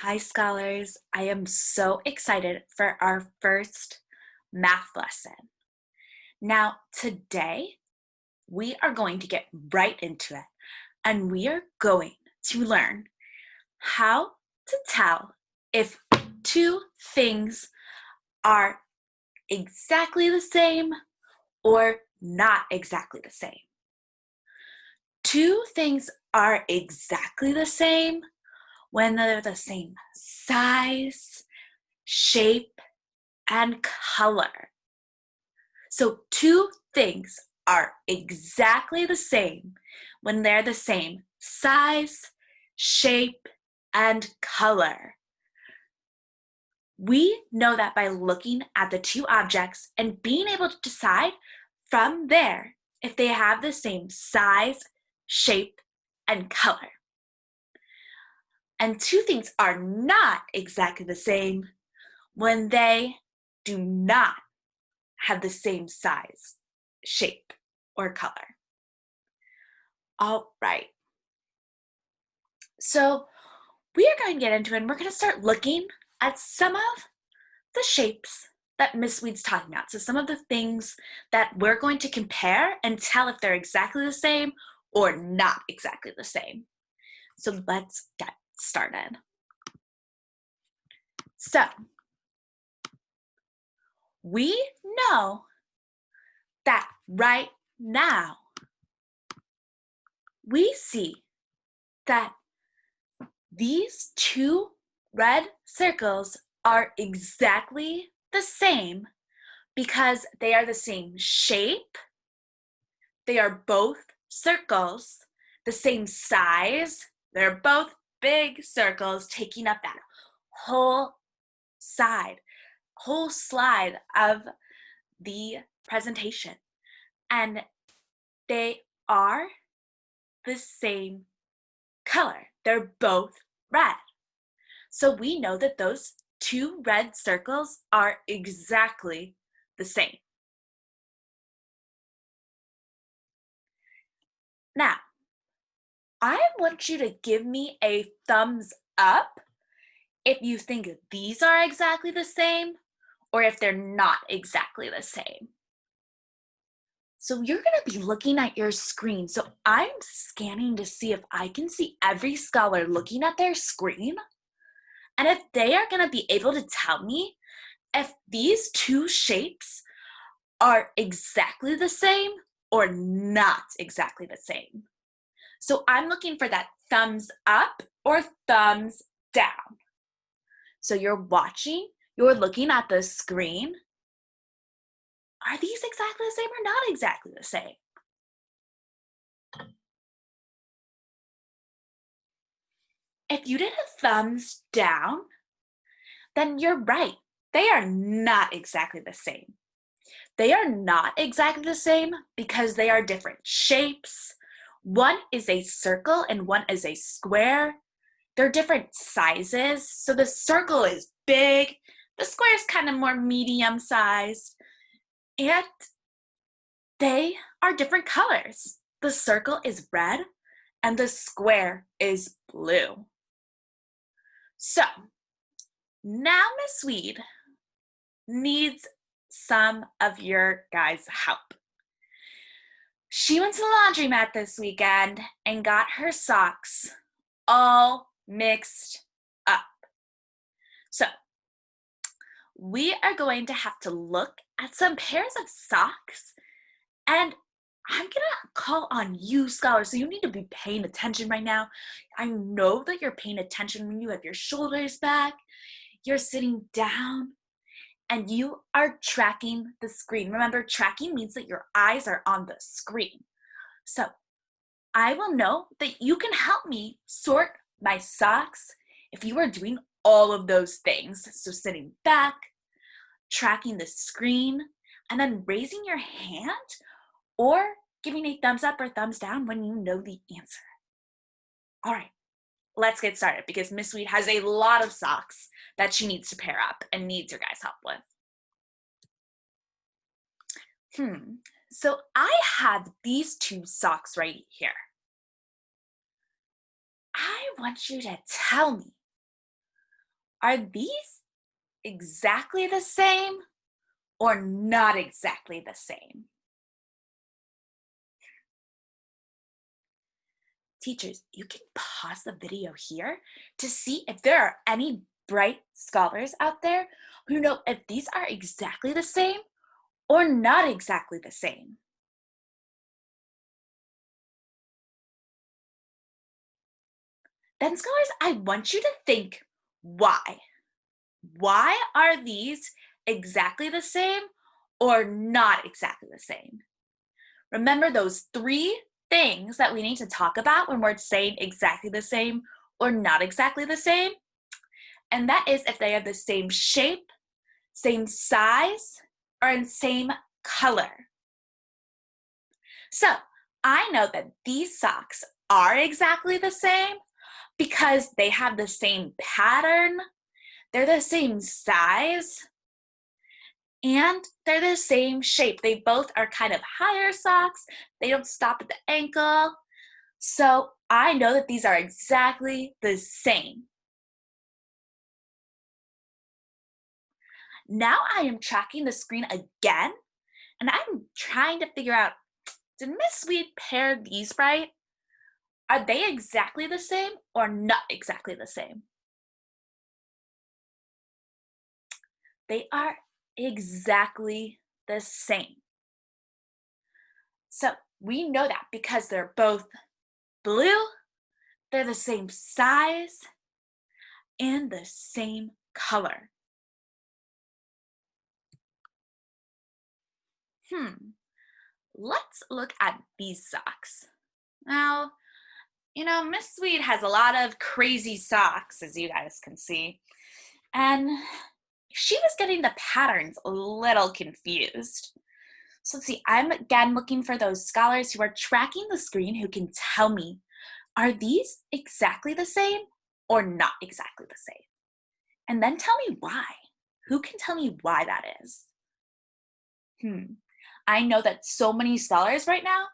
Hi, scholars. I am so excited for our first math lesson. Now, today, we are going to get right into it, and we are going to learn how to tell if two things are exactly the same or not exactly the same. Two things are exactly the same when they're the same size, shape, and color. So two things are exactly the same when they're the same size, shape, and color. We know that by looking at the two objects and being able to decide from there if they have the same size, shape, and color. And two things are not exactly the same when they do not have the same size, shape, or color. All right. So we are going to get into it and we're going to start looking at some of the shapes that Miss Weed's talking about. So some of the things that we're going to compare and tell if they're exactly the same or not exactly the same. So let's get started. So we know that right now we see that these two red circles are exactly the same because they are the same shape, they are both circles, the same size, they're both big circles taking up that whole slide of the presentation. And they are the same color. They're both red. So we know that those two red circles are exactly the same. Now, I want you to give me a thumbs up if you think these are exactly the same or if they're not exactly the same. So you're going to be looking at your screen. So I'm scanning to see if I can see every scholar looking at their screen. And if they are going to be able to tell me if these two shapes are exactly the same or not exactly the same. So I'm looking for that thumbs up or thumbs down. So you're watching, you're looking at the screen. Are these exactly the same or not exactly the same? If you did a thumbs down, then you're right. They are not exactly the same. They are not exactly the same because they are different shapes. One is a circle and one is a square. They're different sizes. So the circle is big, the square is kind of more medium sized, and they are different colors. The circle is red and the square is blue. So now Miss Weed needs some of your guys' help. She went to the laundromat this weekend and got her socks all mixed up. So we are going to have to look at some pairs of socks, and I'm gonna call on you, scholars, so you need to be paying attention right now. I know that you're paying attention when you have your shoulders back, you're sitting down, and you are tracking the screen. Remember, tracking means that your eyes are on the screen. So I will know that you can help me sort my socks if you are doing all of those things. So sitting back, tracking the screen, and then raising your hand or giving a thumbs up or thumbs down when you know the answer. All right, let's get started because Miss Weed has a lot of socks that she needs to pair up and needs your guys' help with. So I have these two socks right here. I want you to tell me Are these exactly the same or not exactly the same? Teachers, you can pause the video here to see if there are any bright scholars out there who know if these are exactly the same or not exactly the same. Then scholars, I want you to think why. Why are these exactly the same or not exactly the same? Remember those three things that we need to talk about when we're saying exactly the same or not exactly the same? And that is if they are the same shape, same size, or in same color. So I know that these socks are exactly the same because they have the same pattern, they're the same size, and they're the same shape. They both are kind of higher socks. They don't stop at the ankle. So I know that these are exactly the same. Now I am tracking the screen again, and I'm trying to figure out, did Miss Sweet pair these right? Are they exactly the same or not exactly the same? They are exactly the same. So we know that because they're both blue, they're the same size, and the same color. Let's look at these socks. Now, Miss Sweet has a lot of crazy socks, as you guys can see, and she was getting the patterns a little confused. So let's see, I'm again looking for those scholars who are tracking the screen who can tell me, are these exactly the same or not exactly the same? And then tell me why. Who can tell me why that is? I know that so many scholars right now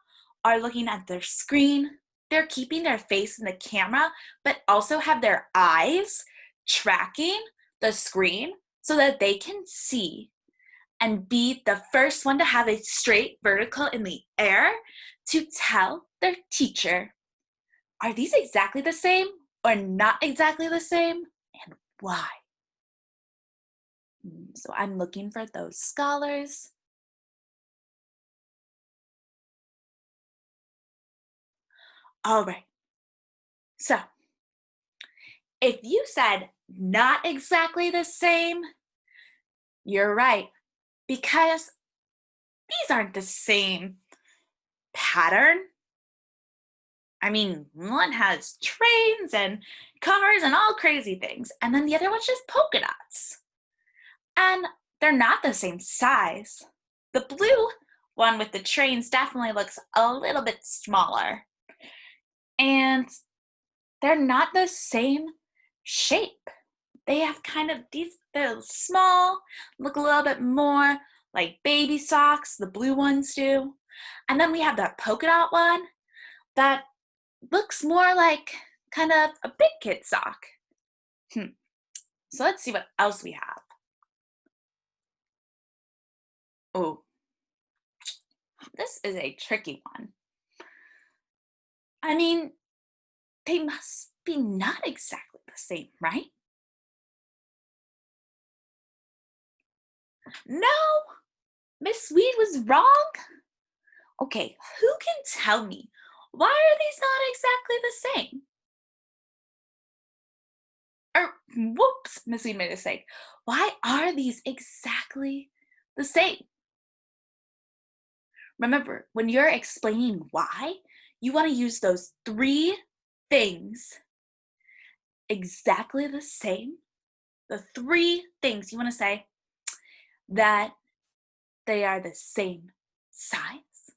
are looking at their screen. They're keeping their face in the camera, but also have their eyes tracking the screen so that they can see and be the first one to have a straight vertical in the air to tell their teacher, are these exactly the same or not exactly the same, and why? So I'm looking for those scholars. All right. So if you said not exactly the same, you're right, because these aren't the same pattern. I mean, one has trains and cars and all crazy things, and then the other one's just polka dots. And they're not the same size. The blue one with the trains definitely looks a little bit smaller. And they're not the same shape. They have kind of they're small, look a little bit more like baby socks, the blue ones do. And then we have that polka dot one that looks more like kind of a big kid sock. So let's see what else we have. Oh, this is a tricky one. I mean, they must be not exactly the same, right? No, Miss Sweet was wrong. Okay, who can tell me why are these not exactly the same? Or whoops, Miss Sweet made a mistake. Why are these exactly the same? Remember, when you're explaining why, you want to use those three things exactly the same. The three things you want to say that they are the same size,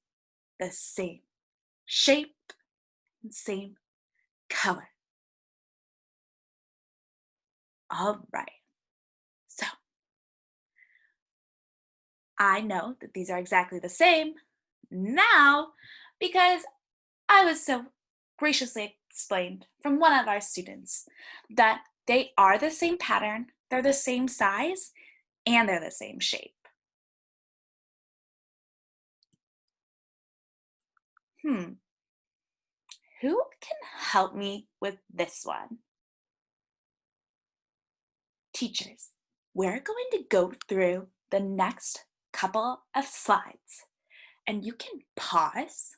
the same shape, and same color. All right. So I know that these are exactly the same now because I was so graciously explained from one of our students that They are the same pattern, they're the same size, and they're the same shape. Who can help me with this one? Teachers, we're going to go through the next couple of slides, and you can pause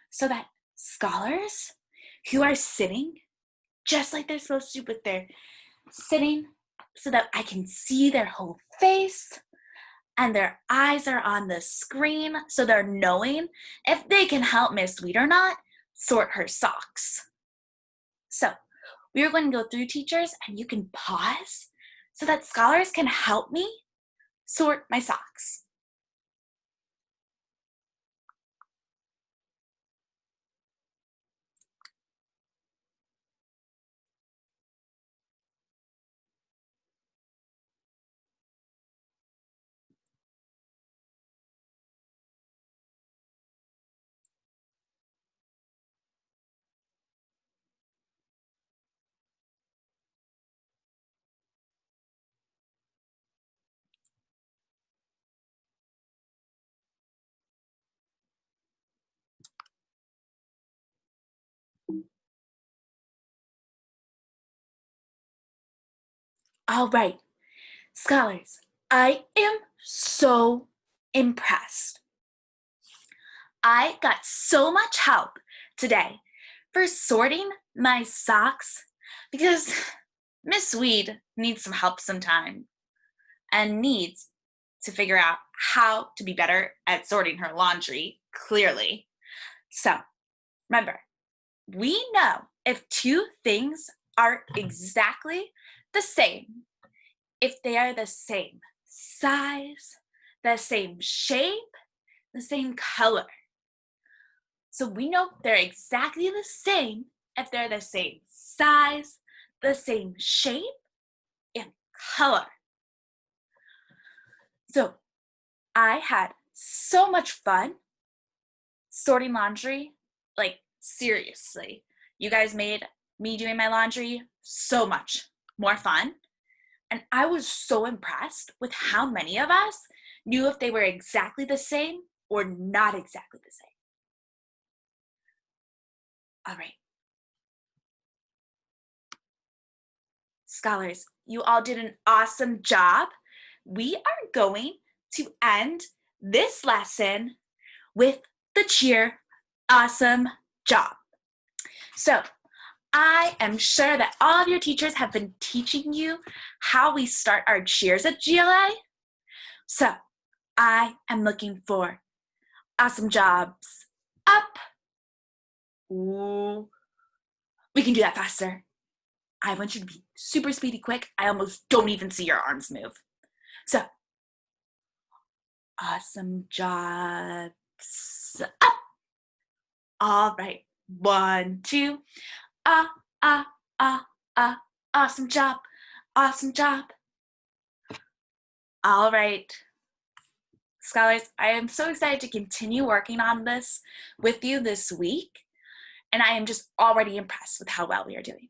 so that scholars who are sitting just like they're supposed to, but they're sitting so that I can see their whole face and their eyes are on the screen, so they're knowing if they can help Miss Sweet or not sort her socks. So we are going to go through, teachers, and you can pause so that scholars can help me sort my socks. All right, scholars, I am so impressed. I got so much help today for sorting my socks because Miss Weed needs some help sometime and needs to figure out how to be better at sorting her laundry, clearly. So remember, we know if two things are exactly the same, if they are the same size, the same shape, the same color. So we know they're exactly the same if they're the same size, the same shape, and color. So I had so much fun sorting laundry. Like, seriously, you guys made me doing my laundry so much more fun. And I was so impressed with how many of us knew if they were exactly the same or not exactly the same. All right. Scholars, you all did an awesome job. We are going to end this lesson with the cheer, awesome job. So I am sure that all of your teachers have been teaching you how we start our cheers at GLA. So I am looking for awesome jobs up. Ooh, we can do that faster. I want you to be super speedy quick. I almost don't even see your arms move. So, awesome jobs up. All right, 1, 2. Ah, ah, ah, ah. Awesome job. Awesome job. All right. Scholars, I am so excited to continue working on this with you this week, and I am just already impressed with how well we are doing.